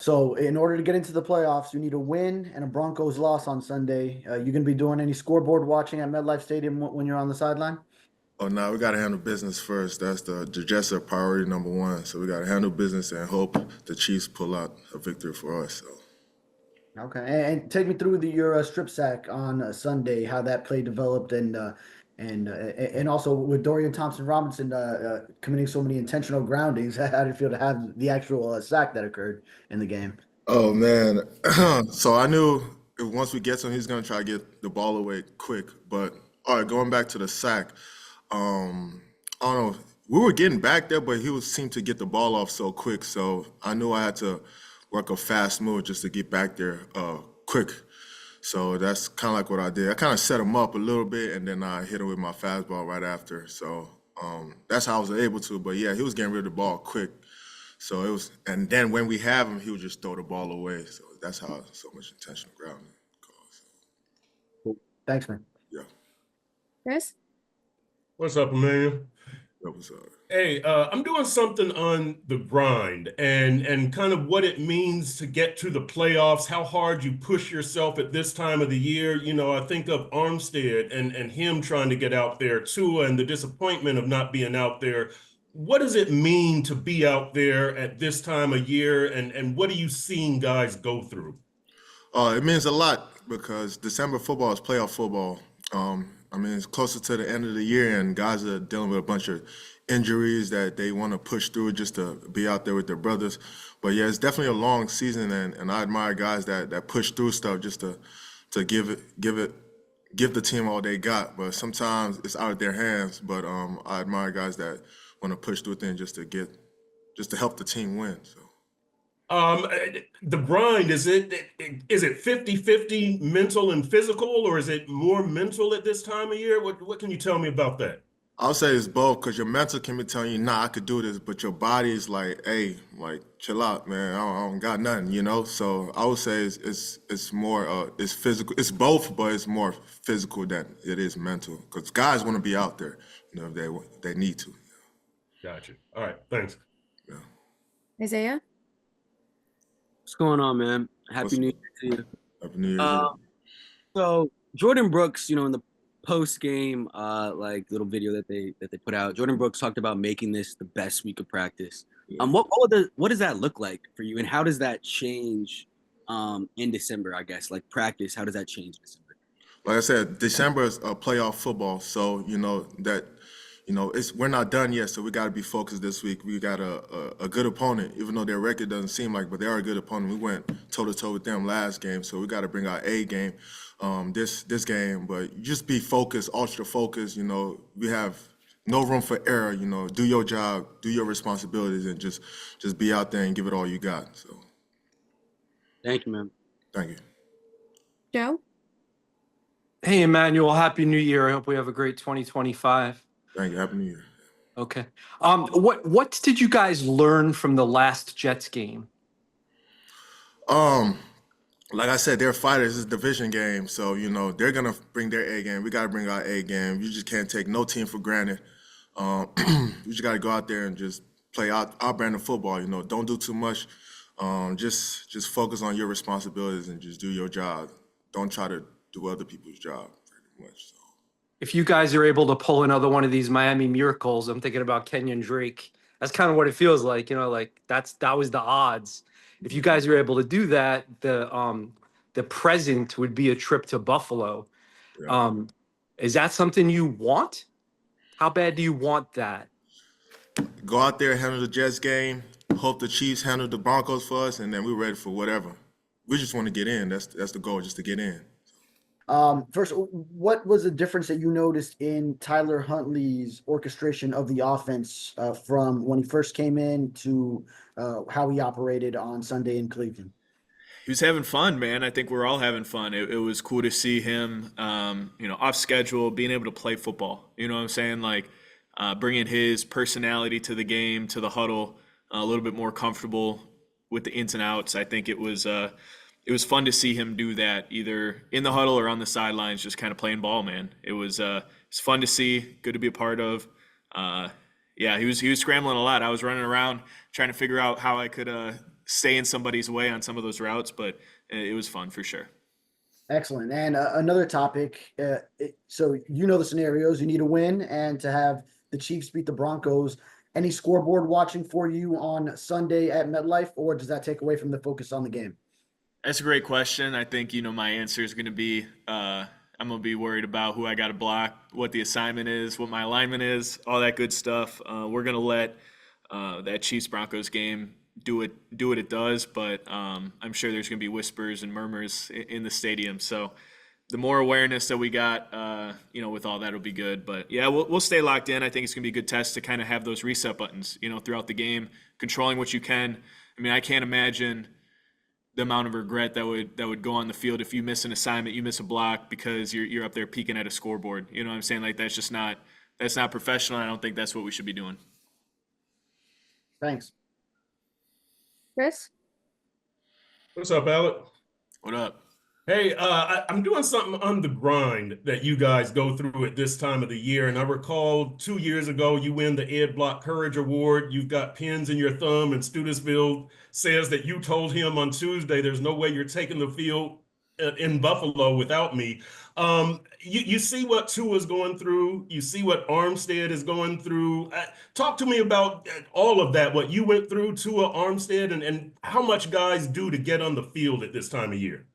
So in order to get into the playoffs, you need a win and a Broncos loss on Sunday. You going to be doing any scoreboard watching at MetLife Stadium when you're on the sideline? Oh, no, we got to handle business first. That's the Jets are priority number one. So we got to handle business and hope the Chiefs pull out a victory for us. So. Okay, and take me through your strip sack on Sunday, how that play developed, and also with Dorian Thompson-Robinson committing so many intentional groundings. How did it feel to have the actual sack that occurred in the game? Oh man, so I knew once we get to him, he's gonna try to get the ball away quick. But all right, going back to the sack, I don't know. We were getting back there, but he was seemed to get the ball off so quick. So I knew I had to work a fast move just to get back there quick. So that's kind of like what I did. I kind of set him up a little bit, and then I hit him with my fastball right after. So that's how I was able to. But yeah, he was getting rid of the ball quick. So it was, and then when we have him, he would just throw the ball away. So that's how so much intentional grounding caused. Cool. Thanks, man. Yeah, Chris? What's up, Emmanuel? that was Hey, I'm doing something on the grind and kind of what it means to get to the playoffs, how hard you push yourself at this time of the year. You know, I think of Armstead and him trying to get out there too, and the disappointment of not being out there. What does it mean to be out there at this time of year, and what are you seeing guys go through? It means a lot because December football is playoff football. I mean, it's closer to the end of the year, and guys are dealing with a bunch of injuries that they want to push through just to be out there with their brothers. But yeah, it's definitely a long season, and I admire guys that push through stuff just to give the team all they got. But sometimes it's out of their hands. But I admire guys that want to push through things just to help the team win. So. Um, the grind, is it 50-50 mental and physical, or is it more mental at this time of year? What can you tell me about that? I'll say it's both because your mental can be telling you, nah, I could do this, but your body is like, hey, like chill out, man. I don't got nothing, you know. So I would say it's more it's physical. It's both, but it's more physical than it is mental because guys want to be out there, you know, if they need to. Gotcha. All right, thanks. Yeah. Isaiah? What's going on, man? Happy What's New Year to you. Happy New Year's Uh, Eve. so Jordan Brooks, in the post game, like little video that they put out, Jordan Brooks talked about making this the best week of practice. Yeah. What does that look like for you, and how does that change in December? I guess like practice, how does that change in December? Like I said, December is playoff football, so it's we're not done yet. So we got to be focused this week. We got a good opponent, even though their record doesn't seem like, but they are a good opponent. We went toe to toe with them last game, so we got to bring our A game this game. But you just be focused, ultra focused. You know, we have no room for error. You know, do your job, do your responsibilities, and just be out there and give it all you got. So, Thank you, man. thank you. Joe? Hey, Emmanuel, Happy New Year. I hope we have a great 2025. Thank you. Happy New Year. Okay. What did you guys learn from the last Jets game? Um, like I said, they're fighters. It's a division game, so they're gonna bring their A game. We gotta bring our A game. You just can't take no team for granted. You just gotta go out there and just play our brand of football. Don't do too much. Just focus on your responsibilities and just do your job. Don't try to do other people's job pretty much. So. If you guys are able to pull another one of these Miami miracles, I'm thinking about Kenyon Drake. That's kind of what it feels like, like that was the odds. If you guys are able to do that, the present would be a trip to Buffalo. Yeah. Is that something you want? How bad do you want that? Go out there, handle the Jets game. Hope the Chiefs handle the Broncos for us, and then we're ready for whatever. We just want to get in. That's the goal, just to get in. First, what was the difference that you noticed in Tyler Huntley's orchestration of the offense from when he first came in to how he operated on Sunday in Cleveland? He was having fun, man. I think we're all having fun. It was cool to see him, off schedule, being able to play football. You know what I'm saying? Like bringing his personality to the game, to the huddle, a little bit more comfortable with the ins and outs. I think it was fun to see him do that, either in the huddle or on the sidelines, just kind of playing ball, man. It's fun to see, good to be a part of. He was scrambling a lot. I was running around trying to figure out how I could stay in somebody's way on some of those routes, but it was fun for sure. Excellent. And another topic. So you know the scenarios. You need a win and to have the Chiefs beat the Broncos. Any scoreboard watching for you on Sunday at MetLife, or does that take away from the focus on the game? That's a great question. I think, my answer is going to be I'm going to be worried about who I got to block, what the assignment is, what my alignment is, all that good stuff. We're going to let that Chiefs-Broncos game do what it does, but I'm sure there's going to be whispers and murmurs in the stadium. So the more awareness that we got, with all that will be good. But yeah, we'll stay locked in. I think it's going to be a good test to kind of have those reset buttons, throughout the game, controlling what you can. I mean, I can't imagine the amount of regret that would go on the field if you miss an assignment, you miss a block because you're up there peeking at a scoreboard. You know what I'm saying? Like that's not professional. I don't think that's what we should be doing. Thanks. Chris? What's up, Alec? What up? Hey, I'm doing something on the grind that you guys go through at this time of the year. And I recall 2 years ago, you win the Ed Block Courage Award. You've got pins in your thumb, and Studesville says that you told him on Tuesday, there's no way you're taking the field in Buffalo without me. You see what Tua's going through. You see what Armstead is going through. Talk to me about all of that, what you went through, Tua, Armstead, and how much guys do to get on the field at this time of year.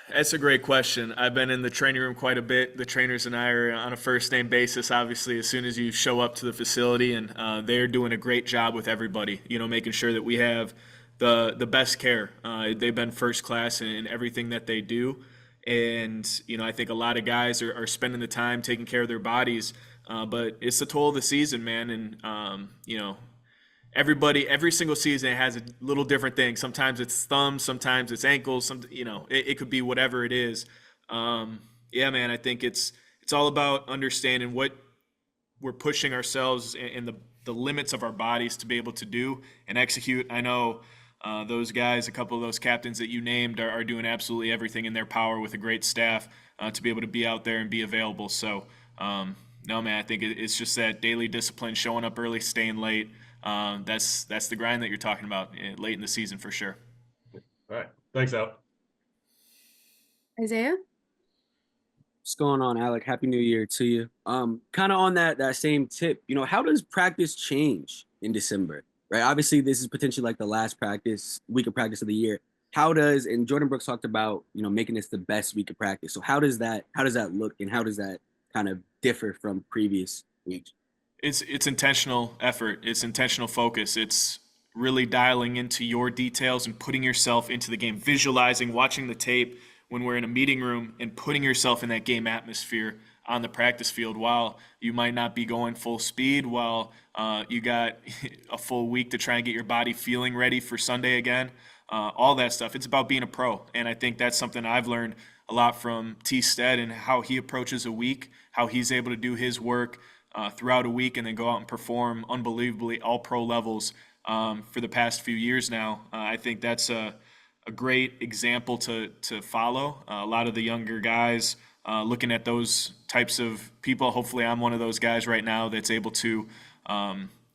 That's a great question. I've been in the training room quite a bit. The trainers and I are on a first-name basis, obviously, as soon as you show up to the facility, and they're doing a great job with everybody, making sure that we have the best care. They've been first class in everything that they do. And, I think a lot of guys are spending the time taking care of their bodies, but it's the toll of the season, man. And, every single season it has a little different thing. Sometimes it's thumbs, sometimes it's ankles, it could be whatever it is. Yeah, man, I think it's all about understanding what we're pushing ourselves and the limits of our bodies to be able to do and execute. I know those guys, a couple of those captains that you named are doing absolutely everything in their power with a great staff to be able to be out there and be available. So, no, man, I think it's just that daily discipline, showing up early, staying late. That's the grind that you're talking about late in the season for sure. All right. Thanks, Al. Isaiah? What's going on, Alec? Happy New Year to you. Kind of on that same tip, how does practice change in December? Right? Obviously, this is potentially like the last week of practice of the year. And Jordan Brooks talked about, making this the best week of practice. So how does that look, and how does that kind of differ from previous weeks? It's intentional effort. It's intentional focus. It's really dialing into your details and putting yourself into the game, visualizing, watching the tape when we're in a meeting room and putting yourself in that game atmosphere on the practice field while you might not be going full speed, while you got a full week to try and get your body feeling ready for Sunday again, all that stuff. It's about being a pro. And I think that's something I've learned a lot from T. Stead and how he approaches a week, how he's able to do his work throughout a week and then go out and perform unbelievably all pro levels for the past few years now. I think that's a great example to follow. A lot of the younger guys looking at those types of people. Hopefully I'm one of those guys right now that's able to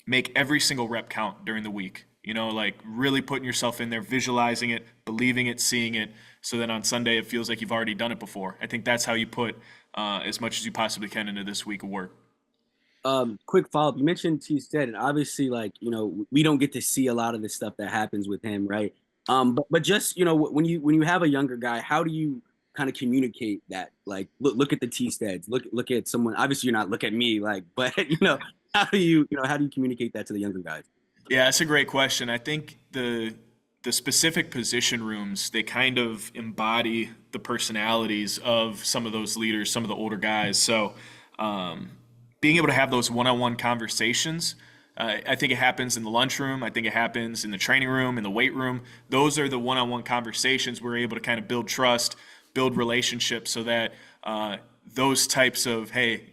make every single rep count during the week. Like really putting yourself in there, visualizing it, believing it, seeing it, so that on Sunday it feels like you've already done it before. I think that's how you put as much as you possibly can into this week of work. Quick follow-up. You mentioned T. Stead, and obviously, we don't get to see a lot of the stuff that happens with him, right? But just, when you have a younger guy, how do you kind of communicate that? Like, look at the T. Steads, look at someone. Obviously, you're not look at me, but how do you communicate that to the younger guys? Yeah, that's a great question. I think the specific position rooms, they kind of embody the personalities of some of those leaders, some of the older guys. So, being able to have those one-on-one conversations, I think it happens in the lunchroom. I think it happens in the training room, in the weight room. Those are the one-on-one conversations we're able to kind of build trust, build relationships, so that those types of, hey,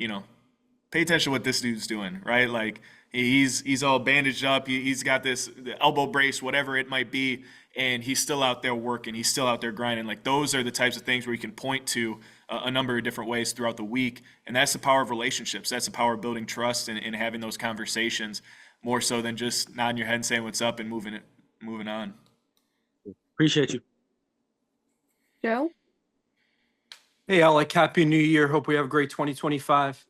pay attention to what this dude's doing, right? Like he's all bandaged up. He's got the elbow brace, whatever it might be, and he's still out there working. He's still out there grinding. Like those are the types of things where you can point to a number of different ways throughout the week. And that's the power of relationships. That's the power of building trust and having those conversations more so than just nodding your head and saying what's up and moving on. Appreciate you. Joe? Hey, Alec, happy New Year. Hope we have a great 2025.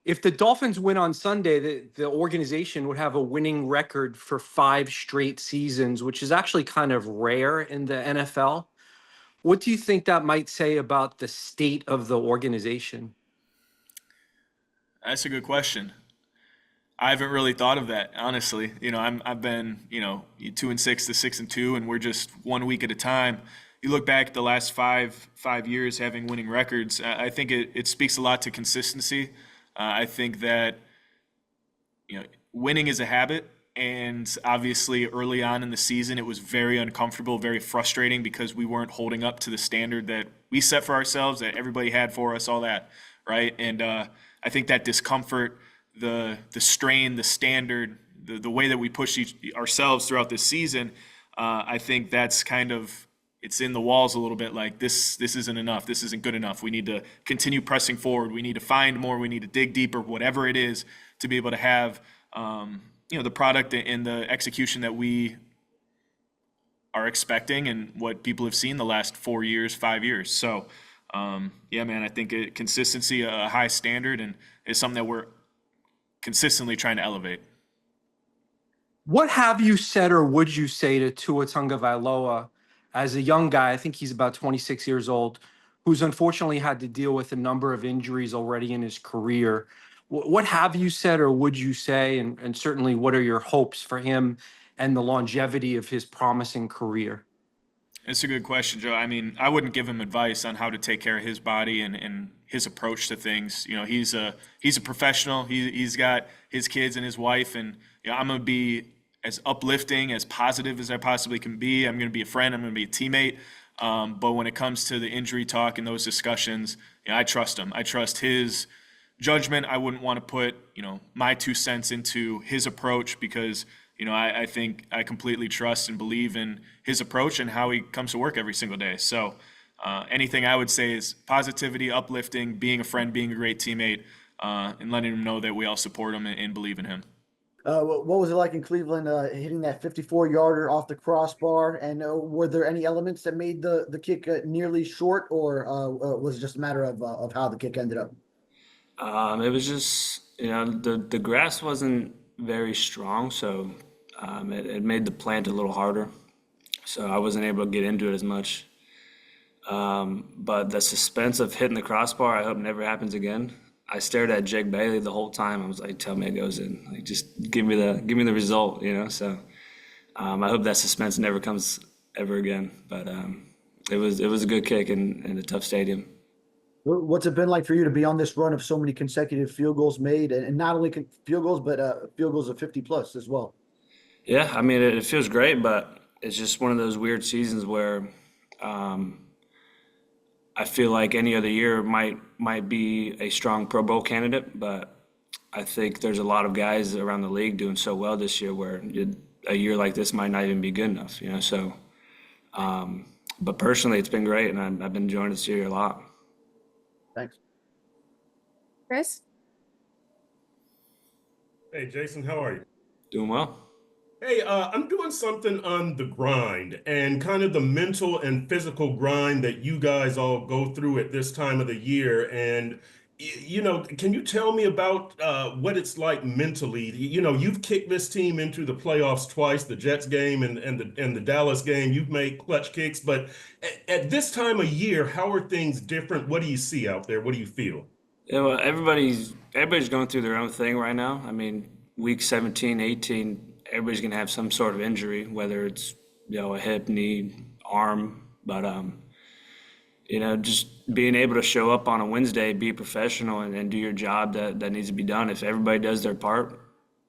If the Dolphins win on Sunday, the organization would have a winning record for 5 straight seasons, which is actually kind of rare in the NFL. What do you think that might say about the state of the organization? That's a good question. I haven't really thought of that, honestly. I've been 2-6 to 6-2, and we're just 1 week at a time. You look back at the last five years having winning records. I think it speaks a lot to consistency. I think that winning is a habit, and obviously early on in the season it was very uncomfortable, very frustrating because we weren't holding up to the standard that we set for ourselves, that everybody had for us, all that, right? And I think that discomfort, the strain, the standard, the way that we push ourselves throughout this season, I think that's kind of, it's in the walls a little bit, like this isn't enough. This isn't good enough. We need to continue pressing forward. We need to find more. We need to dig deeper, whatever it is, to be able to have, the product and the execution that we are expecting and what people have seen the last 4 years, 5 years. So, yeah, man, I think consistency, a high standard, and is something that we're consistently trying to elevate. What have you said or would you say to Tua Tagovailoa as a young guy? I think he's about 26 years old, who's unfortunately had to deal with a number of injuries already in his career. What have you said or would you say? And certainly, what are your hopes for him and the longevity of his promising career? It's a good question, Joe. I mean, I wouldn't give him advice on how to take care of his body and his approach to things. He's a professional. He's got his kids and his wife, and I'm gonna be as uplifting, as positive as I possibly can be. I'm gonna be a friend. I'm gonna be a teammate. But when it comes to the injury talk and those discussions, I trust him. I trust his judgment. I wouldn't want to put my 2 cents into his approach because I think I completely trust and believe in his approach and how he comes to work every single day. So anything I would say is positivity, uplifting, being a friend, being a great teammate, and letting him know that we all support him and believe in him. What was it like in Cleveland, hitting that 54-yarder off the crossbar? And were there any elements that made the kick nearly short, or was it just a matter of how the kick ended up? It was just, the grass wasn't very strong, so it made the plant a little harder. So I wasn't able to get into it as much. But the suspense of hitting the crossbar, I hope never happens again. I stared at Jake Bailey the whole time. I was like, "Tell me it goes in. Like, just give me the result." So I hope that suspense never comes ever again. But it was a good kick in a tough stadium. What's it been like for you to be on this run of so many consecutive field goals made, and not only field goals, but field goals of 50 plus as well? Yeah, I mean, it feels great, but it's just one of those weird seasons where I feel like any other year might be a strong Pro Bowl candidate, but I think there's a lot of guys around the league doing so well this year where a year like this might not even be good enough, So, but personally, it's been great, and I've been enjoying this year a lot. Thanks. Chris? Hey, Jason, how are you? Doing well. Hey, I'm doing something on the grind and kind of the mental and physical grind that you guys all go through at this time of the year. And, can you tell me about what it's like mentally? You've kicked this team into the playoffs twice, the Jets game and the Dallas game. You've made clutch kicks, but at this time of year, how are things different? What do you see out there? What do you feel? Yeah, well, everybody's going through their own thing right now. I mean, week 17, 18, everybody's going to have some sort of injury, whether it's, a hip, knee, arm. But, just being able to show up on a Wednesday, be professional, and do your job that needs to be done. If everybody does their part,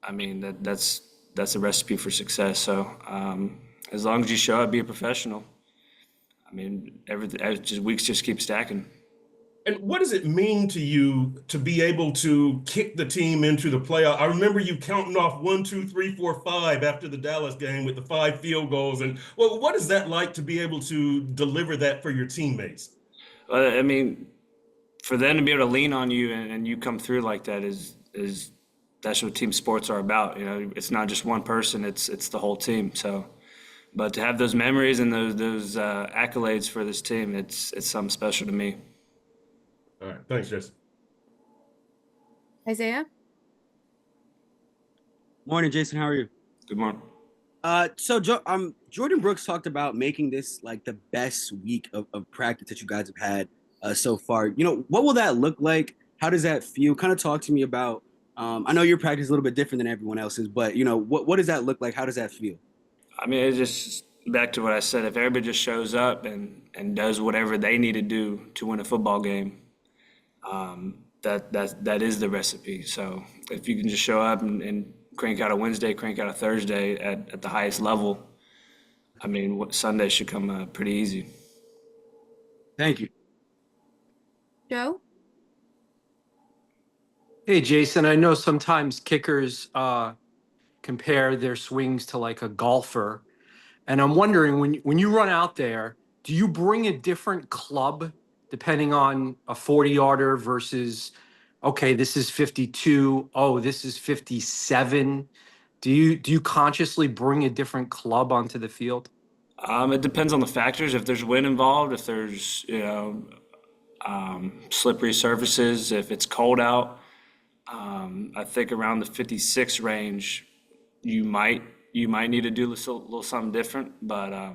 I mean, that's a recipe for success. So as long as you show up, be a professional, I mean, weeks just keep stacking. And what does it mean to you to be able to kick the team into the playoff? I remember you counting off 1, 2, 3, 4, 5 after the Dallas game with the 5 field goals. And what is that like to be able to deliver that for your teammates? I mean, for them to be able to lean on you and you come through like that is that's what team sports are about. It's not just one person; it's the whole team. So But to have those memories and those accolades for this team, it's something special to me. All right, thanks, Jason. Isaiah? Morning, Jason. How are you? Good morning. Jordan Brooks talked about making this like the best week of practice that you guys have had so far. What will that look like? How does that feel? Kind of talk to me about. I know your practice is a little bit different than everyone else's, but what does that look like? How does that feel? I mean, it's just back to what I said. If everybody just shows up and does whatever they need to do to win a football game, that is the recipe. So if you can just show up and crank out a Wednesday, crank out a Thursday at the highest level, I mean, Sunday should come pretty easy. Thank you. Joe? Hey, Jason, I know sometimes kickers compare their swings to like a golfer. And I'm wondering, when you run out there, do you bring a different club depending on a 40-yarder versus, okay, this is 52, oh, this is 57? Do you consciously bring a different club onto the field? It depends on the factors. If there's wind involved, if there's slippery surfaces, if it's cold out, I think around the 56 range, you might need to do a little something different, but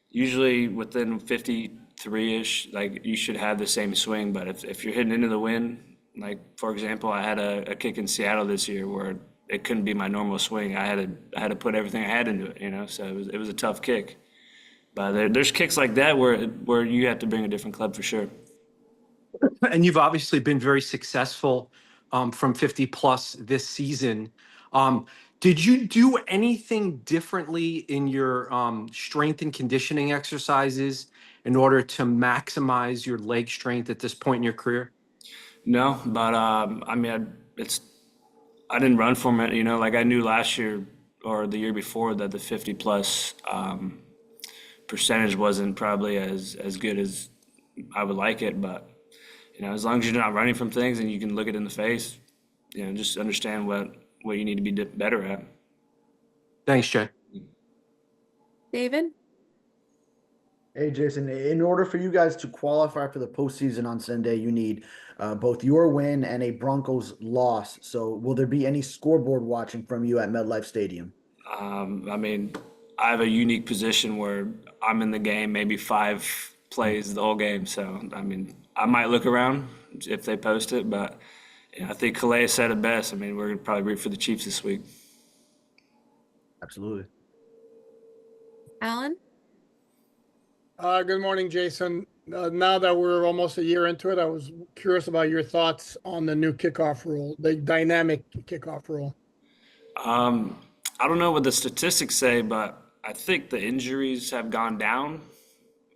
usually within 53-ish, like you should have the same swing. But if you're hitting into the wind, like for example, I had a kick in Seattle this year where it couldn't be my normal swing. I had to put everything I had into it, so it was a tough kick. But there's kicks like that where you have to bring a different club for sure. And you've obviously been very successful from 50 plus this season. Did you do anything differently in your strength and conditioning exercises in order to maximize your leg strength at this point in your career? No, but I mean, I didn't run for it. Like I knew last year or the year before that the 50 plus percentage wasn't probably as good as I would like it, but as long as you're not running from things and you can look it in the face, just understand what you need to be better at. Thanks, Jay. David? Hey, Jason, in order for you guys to qualify for the postseason on Sunday, you need both your win and a Broncos loss. So will there be any scoreboard watching from you at MetLife Stadium? I mean, I have a unique position where I'm in the game maybe 5 plays the whole game. So, I mean, I might look around if they post it, but I think Calais said it best. I mean, we're going to probably root for the Chiefs this week. Absolutely. Alan? Good morning, Jason. Now that we're almost a year into it, I was curious about your thoughts on the new kickoff rule, the dynamic kickoff rule. I don't know what the statistics say, but I think the injuries have gone down.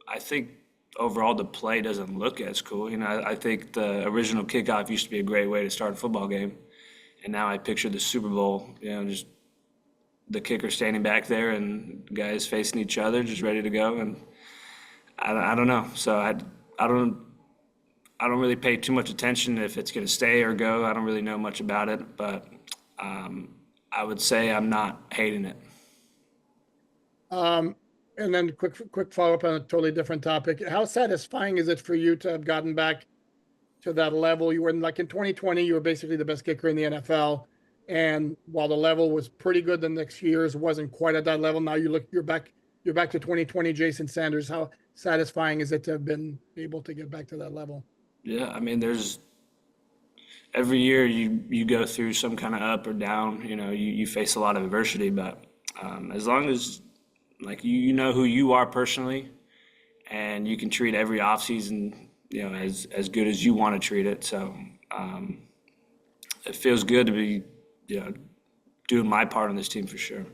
I think overall the play doesn't look as cool. I think the original kickoff used to be a great way to start a football game. And now I picture the Super Bowl, just the kicker standing back there and guys facing each other, just ready to go. And I don't know. So I don't really pay too much attention if it's going to stay or go. I don't really know much about it, but I would say I'm not hating it. And then quick follow-up on a totally different topic. How satisfying is it for you to have gotten back to that level? You were in 2020, you were basically the best kicker in the NFL. And while the level was pretty good the next few years, wasn't quite at that level. Now you're back to 2020 Jason Sanders. How satisfying is it to have been able to get back to that level? Yeah, I mean, there's every year you go through some kind of up or down. You face a lot of adversity, but as long as you know who you are personally, and you can treat every offseason as good as you want to treat it. So it feels good to be doing my part on this team for sure.